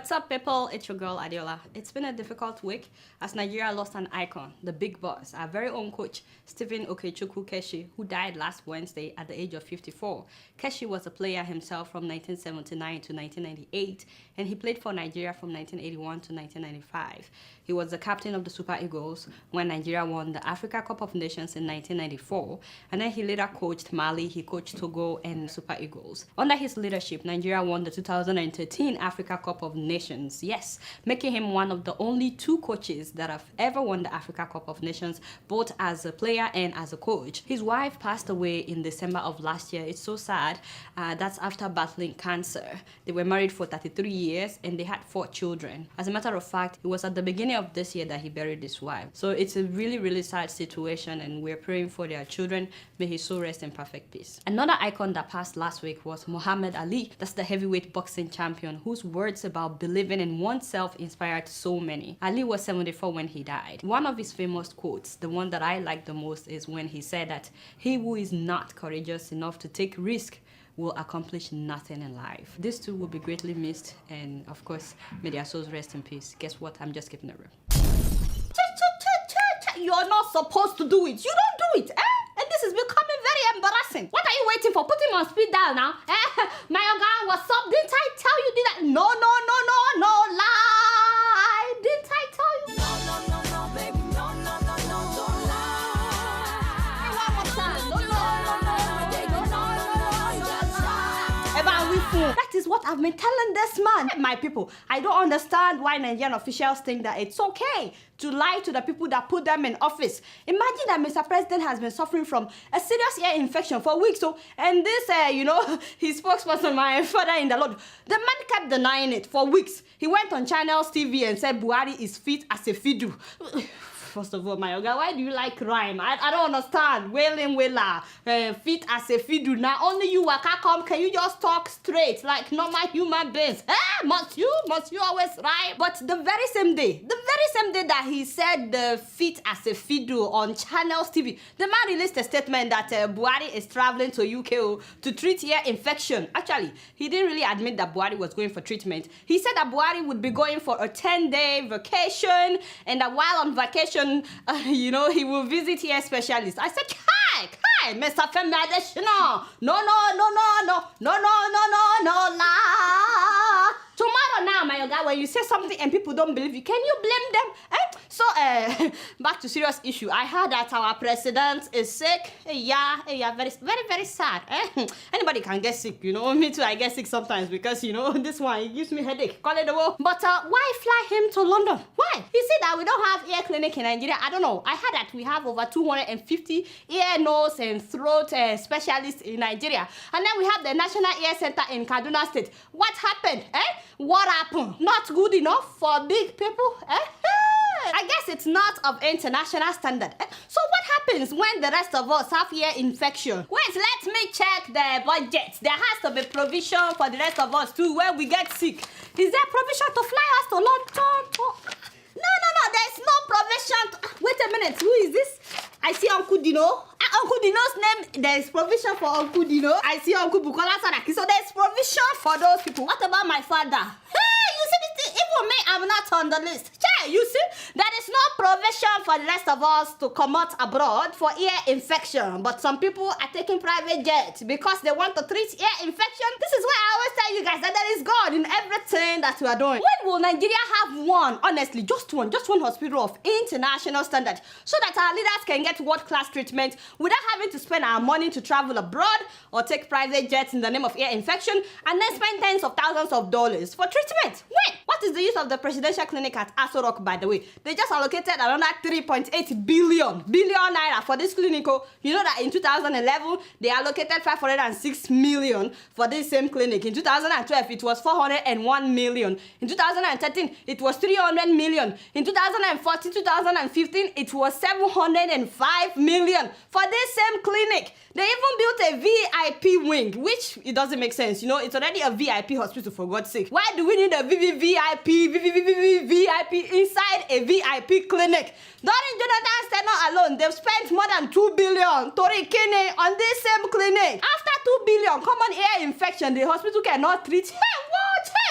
What's up, people? It's your girl Adeola. It's been a difficult week as Nigeria lost an icon, the big boss, our very own coach, Stephen Okechukwu Keshi, who died last Wednesday at the age of 54. Keshi was a player himself from 1979 to 1998, and he played for Nigeria from 1981 to 1995. He was the captain of the Super Eagles when Nigeria won the Africa Cup of Nations in 1994, and then he later coached Mali, he coached Togo and Super Eagles. Under his leadership, Nigeria won the 2013 Africa Cup of Nations, yes, making him one of the only two coaches that have ever won the Africa Cup of Nations, both as a player and as a coach. His wife passed away in December of last year. It's so sad. That's after battling cancer. They were married for 33 years and they had 4 children. As a matter of fact, it was at the beginning of this year that he buried his wife. So it's a really sad situation, and we're praying for their children. May his soul rest in perfect peace. Another icon that passed last week was Muhammad Ali. That's the heavyweight boxing champion whose words about believing in oneself inspired so many. Ali was 74 when he died. One of his famous quotes, the one that I like the most, is when he said that he who is not courageous enough to take risk will accomplish nothing in life. These two will be greatly missed, and of course, may their souls rest in peace. Guess what? I'm just keeping it real. You're not supposed to do it. You don't do it, eh? And this is becoming very embarrassing. What are you waiting for? Put him on speed dial now. My guy, what's up? Didn't I tell you? Did I? No lie. Didn't I tell you? No, baby. No, don't lie. One more time. No. That is what I've been telling this man. My people, I don't understand why Nigerian officials think that it's okay to lie to the people that put them in office. Imagine that Mr. President has been suffering from a serious ear infection for weeks, and this, his spokesperson, my father in the Lord, the man kept denying it for weeks. He went on Channels TV and said Buhari is fit as a fiddle. First of all, my yoga, why do you like rhyme? I don't understand. Wailing wailer, fit as a fiddle. Now only you waka come. Can you just talk straight like normal human beings? Must you always rhyme? But the very same day that he said fit as a fiddle on Channels TV, the man released a statement that Buhari is traveling to UK to treat ear infection. Actually, he didn't really admit that Buhari was going for treatment. He said that Buhari would be going for a 10-day vacation, and that while on vacation, he will visit ear specialists. I said, Hi, Mr. Femi Adesina. No, lie. Tomorrow now, my guy, when you say something and people don't believe you, can you blame them? So, back to serious issue. I heard that our president is sick. Yeah, very sad. Anybody can get sick, Me too, I get sick sometimes because, this one, it gives me headache. Call it a war. But why fly him to London? Why? You see that we don't have ear clinic in Nigeria? I don't know. I heard that we have over 250 ear, nose, and throat specialists in Nigeria. And then we have the National Ear Center in Kaduna State. What happened? What happened? Not good enough for big people? I guess it's not of international standard. So what happens when the rest of us have ear infection? Wait, let me check the budget. There has to be provision for the rest of us too when we get sick. Is there provision to fly us to London? Oh. No, there's no provision. Wait a minute, who is this? I see Uncle Dino. Uncle Dino's name, there is provision for Uncle Dino. I see Uncle Bukola Saraki. So there's provision for those people. What about my father? You see, even me, I'm not on the list. You see, there is no provision for the rest of us to come out abroad for ear infection. But some people are taking private jets because they want to treat ear infection. This is why I always tell you guys that there is God in everything that we are doing. When will Nigeria have one, honestly, just one hospital of international standard so that our leaders can get world-class treatment without having to spend our money to travel abroad or take private jets in the name of ear infection and then spend tens of thousands of dollars for treatment? When? What is the use of the presidential clinic at Aso Rock, by the way? They just allocated around 3.8 billion naira for this clinic. You know that in 2011, they allocated 506 million for this same clinic. In 2012, it was 401 million. In 2013, it was 300 million. In 2014, 2015, it was 705 million for this same clinic. They even built a VIP wing, which it doesn't make sense. It's already a VIP hospital, for God's sake. Why do we need a VIP inside a VIP clinic? During Jonathan's tenure alone, they've spent more than 2 billion on this same clinic. After 2 billion common ear infection, the hospital cannot treat.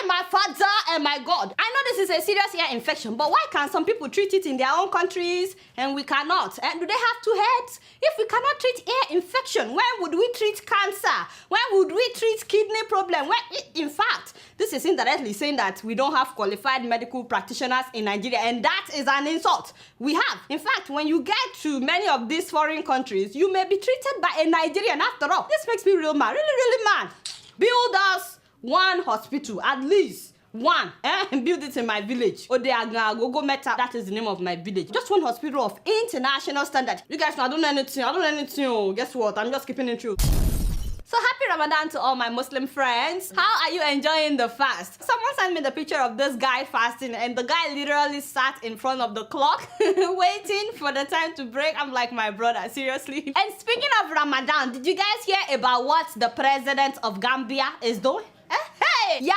My father, my God. I know this is a serious ear infection, but why can some people treat it in their own countries and we cannot? And do they have two heads? If we cannot treat ear infection, when would we treat cancer? When would we treat kidney problem? In fact, this is indirectly saying that we don't have qualified medical practitioners in Nigeria, and that is an insult. We have. In fact, when you get to many of these foreign countries, you may be treated by a Nigerian after all. This makes me real mad, really mad. Build us one hospital, at least. One, build it in my village. Odeaga Meta, that is the name of my village. Just one hospital of international standard. You guys know I don't know anything. Oh, guess what? I'm just keeping it true. So happy Ramadan to all my Muslim friends. How are you enjoying the fast? Someone sent me the picture of this guy fasting, and the guy literally sat in front of the clock waiting for the time to break. I'm like, my brother, seriously. And speaking of Ramadan, did you guys hear about what the president of Gambia is doing? Hey! The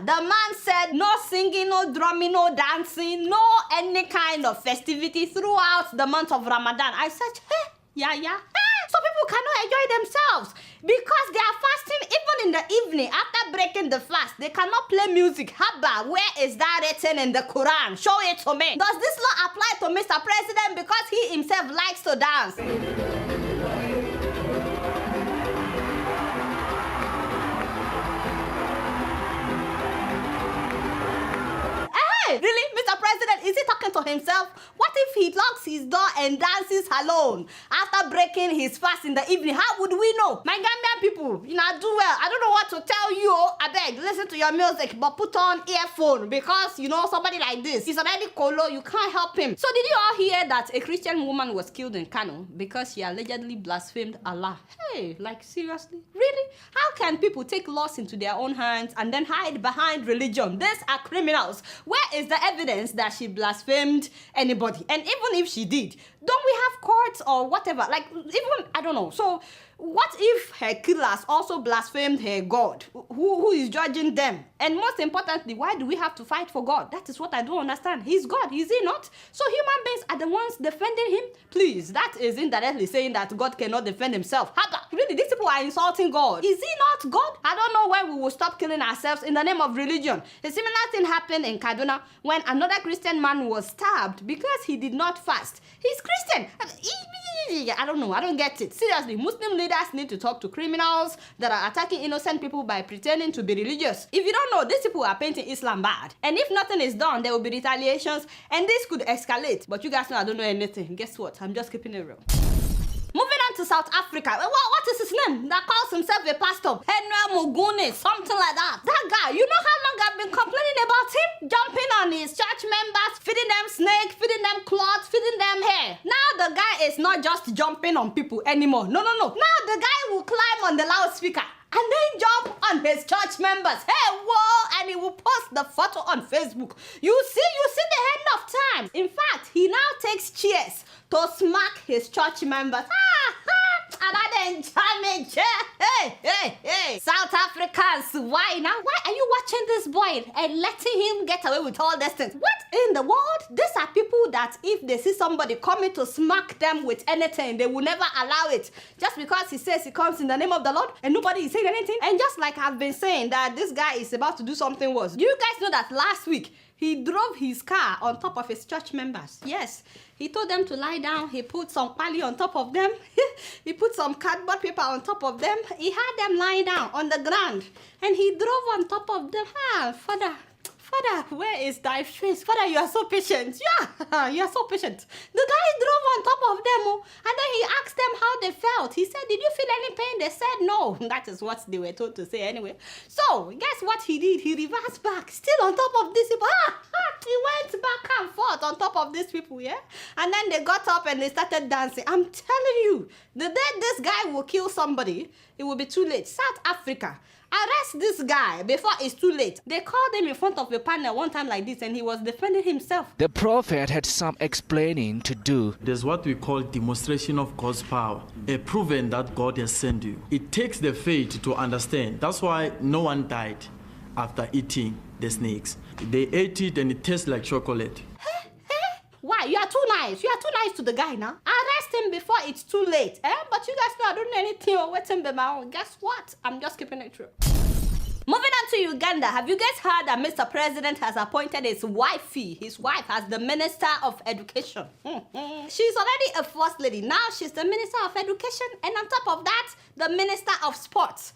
man said no singing, no drumming, no dancing, no any kind of festivity throughout the month of Ramadan. I said, hey, so people cannot enjoy themselves because they are fasting even in the evening after breaking the fast. They cannot play music. Haba, where is that written in the Quran? Show it to me. Does this law apply to Mr. President because he himself likes to dance? Really? Mr. President, is he talking to himself? What if he locks his door and dances alone after breaking his fast in the evening? How would we know? My Gambian people, you know, do well. I don't know what to tell you. I beg, listen to your music, but put on earphone because, you know, somebody like this, he's already colo, you can't help him. So did you all hear that a Christian woman was killed in Kano because she allegedly blasphemed Allah? Hey, like seriously? Really? How can people take laws into their own hands and then hide behind religion? These are criminals. Where is the evidence that she blasphemed anybody? And even if she did, don't we have courts or whatever? Like, even, I don't know. So what if her killers also blasphemed her God? Who is judging them? And most importantly, why do we have to fight for God? That is what I don't understand. He's God, is he not? So human beings are the ones defending him? Please, that is indirectly saying that God cannot defend himself. Really, these people are insulting God. Is he not God? I don't know when we will stop killing ourselves in the name of religion. A similar thing happened in Kaduna when another Christian man was stabbed because he did not fast. He's Christian. I don't know. I don't get it. Seriously, Muslim leaders need to talk to criminals that are attacking innocent people by pretending to be religious. If you don't know, these people are painting Islam bad. And if nothing is done, there will be retaliations and this could escalate. But you guys know I don't know anything. Guess what? I'm just keeping it real. Moving on to South Africa. What is his name? That calls himself a pastor. Henry Muguni, something like that. That guy, you know how long I've been complaining about him? Jumping on his church members, feeding them snake, feeding them cloth, feeding them hair. Now the guy is not just jumping on people anymore. No. Now the guy will climb on the loudspeaker and then jump on his church members. Hey, whoa! And he will post the photo on Facebook. You see the end of time. In fact, he now takes cheers to smack his church members. Another enjoyment. Hey. South Africans, why now? Why are you watching this boy and letting him get away with all these things? What in the world? These are people that if they see somebody coming to smack them with anything, they will never allow it. Just because he says he comes in the name of the Lord and nobody is saying anything. And just like I've been saying that this guy is about to do something worse. Do you guys know that last week he drove his car on top of his church members? Yes. He told them to lie down. He put some pali on top of them. He put some cardboard paper on top of them. He had them lying down on the ground. And he drove on top of them. Father, where is thy face? Father, you are so patient. Yeah, you are so patient. The guy drove on top of them, and then he asked them how they felt. He said, did you feel any pain? They said no. That is what they were told to say anyway. So, guess what he did? He reversed back, still on top of these people. He went back and forth on top of these people, yeah? And then they got up and they started dancing. I'm telling you, the day this guy will kill somebody, it will be too late. South Africa. Arrest this guy before it's too late. They called him in front of a panel one time like this and he was defending himself. The prophet had some explaining to do. There's what we call demonstration of God's power, a proven that God has sent you. It takes the faith to understand. That's why no one died after eating the snakes. They ate it and it tastes like chocolate. Why? You are too nice. You are too nice to the guy now. Arrest him before it's too late. But you guys know I don't know anything or waiting by my own. Guess what? I'm just keeping it true. Moving on to Uganda, have you guys heard that Mr. President has appointed his wife as the Minister of Education? She's already a first lady. Now she's the Minister of Education, and on top of that, the Minister of Sports.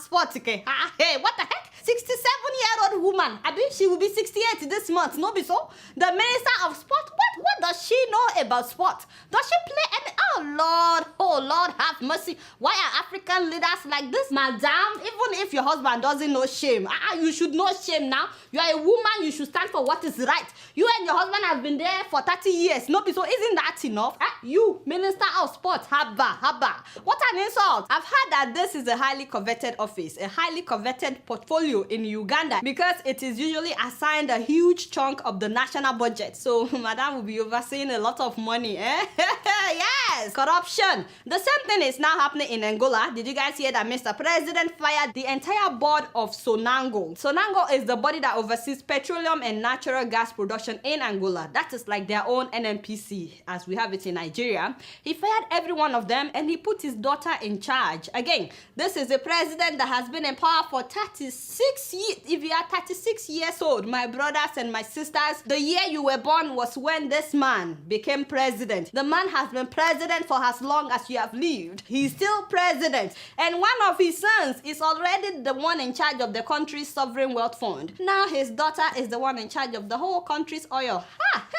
Sports, okay. Hey, what the heck? 67-year-old woman. I mean, she will be 68 this month, no be so? The Minister of Sport, what does she know about sport? Does she play any? Oh Lord, have mercy. Why are African leaders like this, madam? Even if your husband doesn't know shame, you should know shame now. You are a woman, you should stand for what is right. You and your husband have been there for 30 years, no be so? Isn't that enough? You, Minister of Sport, haba. What an insult. I've heard that this is a highly coveted office, a highly coveted portfolio in Uganda, because it is usually assigned a huge chunk of the national budget. So madam will be overseeing a lot of money, eh? Yes, corruption. The same thing is now happening in Angola. Did you guys hear that Mr. President fired the entire board of Sonangol? Sonangol is the body that oversees petroleum and natural gas production in Angola. That is like their own NNPC, as we have it in Nigeria. He fired every one of them and he put his daughter in charge. Again, this is a president that has been in power for 36 years. If you are 36 years old, my brothers and my sisters, the year you were born was when this man became president. The man has been president for as long as you have lived. He's still president. And one of his sons is already the one in charge of the country's sovereign wealth fund. Now his daughter is the one in charge of the whole country's oil.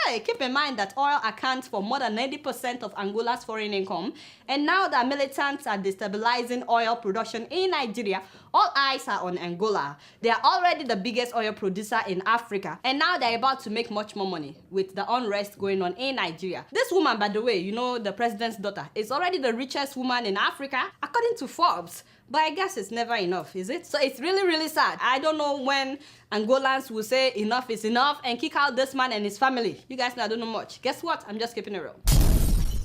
Hey, keep in mind that oil accounts for more than 90% of Angola's foreign income. And now that militants are destabilizing oil production in Nigeria, all eyes are on Angola. They are already the biggest oil producer in Africa. And now they're about to make much more money with the unrest going on in Nigeria. This woman, by the way, you know, the president's daughter, is already the richest woman in Africa, according to Forbes. But I guess it's never enough, is it? So it's really, really sad. I don't know when Angolans will say enough is enough and kick out this man and his family. You guys know I don't know much. Guess what? I'm just keeping it real.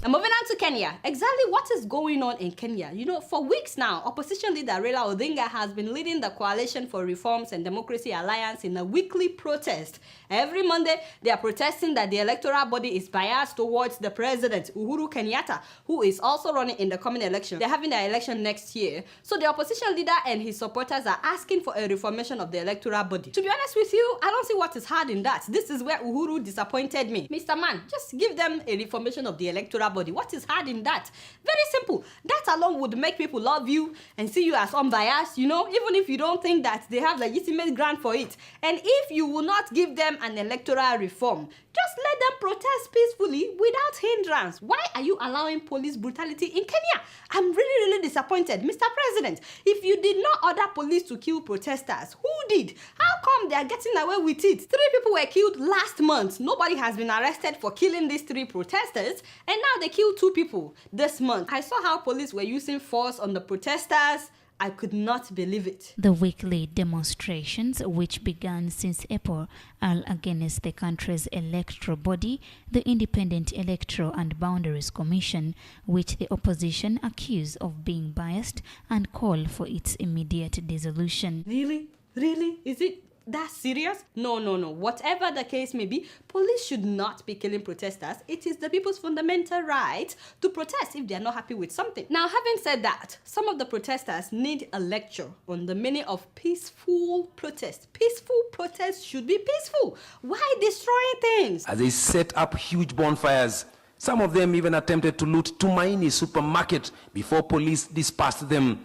Now moving on to Kenya. Exactly what is going on in Kenya? You know, for weeks now, opposition leader Raila Odinga has been leading the Coalition for Reforms and Democracy Alliance in a weekly protest. Every Monday, they are protesting that the electoral body is biased towards the president, Uhuru Kenyatta, who is also running in the coming election. They're having their election next year. So the opposition leader and his supporters are asking for a reformation of the electoral body. To be honest with you, I don't see what is hard in that. This is where Uhuru disappointed me. Mr. Man, just give them a reformation of the electoral body. What is hard in that? Very simple. That alone would make people love you and see you as unbiased, you know, even if you don't think that they have legitimate ground for it. And if you will not give them an electoral reform, just let them protest peacefully without hindrance. Why are you allowing police brutality in Kenya? I'm really, really disappointed. Mr. President, if you did not order police to kill protesters, who did? How come they are getting away with it? 3 people were killed last month. Nobody has been arrested for killing these 3 protesters, and now they killed 2 people this month. I saw how police were using force on the protesters. I could not believe it. The weekly demonstrations, which began since April, are against the country's electoral body, the Independent Electoral and Boundaries Commission, which the opposition accuse of being biased and call for its immediate dissolution. Really? Really? Is it that serious? No. Whatever the case may be, police should not be killing protesters. It is the people's fundamental right to protest if they are not happy with something. Now, having said that, some of the protesters need a lecture on the meaning of peaceful protest. Peaceful protest should be peaceful. Why destroying things? As they set up huge bonfires, some of them even attempted to loot Tumaini supermarket before police dispersed them.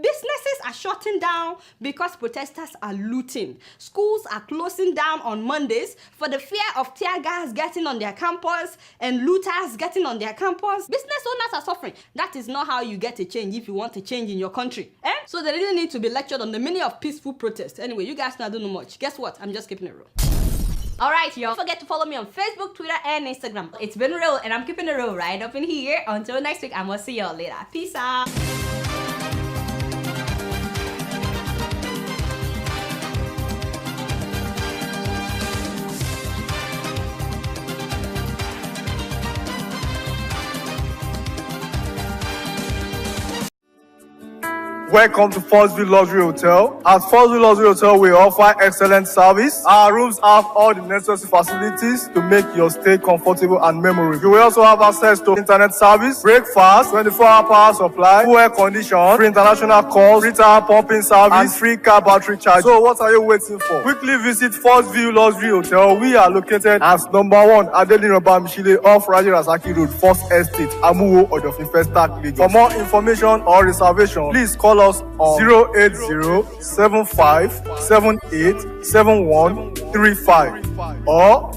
Businesses are shutting down because protesters are looting. Schools are closing down on Mondays for the fear of tear gas getting on their campus and looters getting on their campus. Business owners are suffering. That is not how you get a change if you want a change in your country. So they really need to be lectured on the meaning of peaceful protest. Anyway, you guys know I don't know much. Guess what? I'm just keeping it real. Alright, y'all. Don't forget to follow me on Facebook, Twitter, and Instagram. It's been real, and I'm keeping it real right up in here. Until next week, I'm gonna see y'all later. Peace out. Welcome to First View Luxury Hotel. At First View Luxury Hotel, we offer excellent service. Our rooms have all the necessary facilities to make your stay comfortable and memorable. You will also have access to internet service, breakfast, 24-hour power supply, full air condition, free international calls, free tire pumping service, and free car battery charge. So what are you waiting for? Quickly visit First View Luxury Hotel. We are located at number 1 Adeola off Raji Rasaki Road, First Estate, Amuwo, Odofin Festac, Lagos. For more information or reservation, please call us on 080-7578-7135 or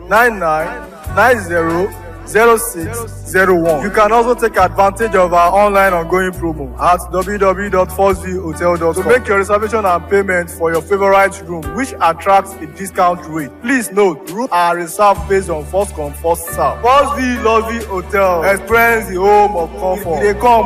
080-9990-0601. You can also take advantage of our online ongoing promo at www.firstviewhotel.com to make your reservation and payment for your favorite room, which attracts a discount rate. Please note, rooms are reserved based on first come, first serve. First View Luxury Hotel. Experience the home of comfort. They come.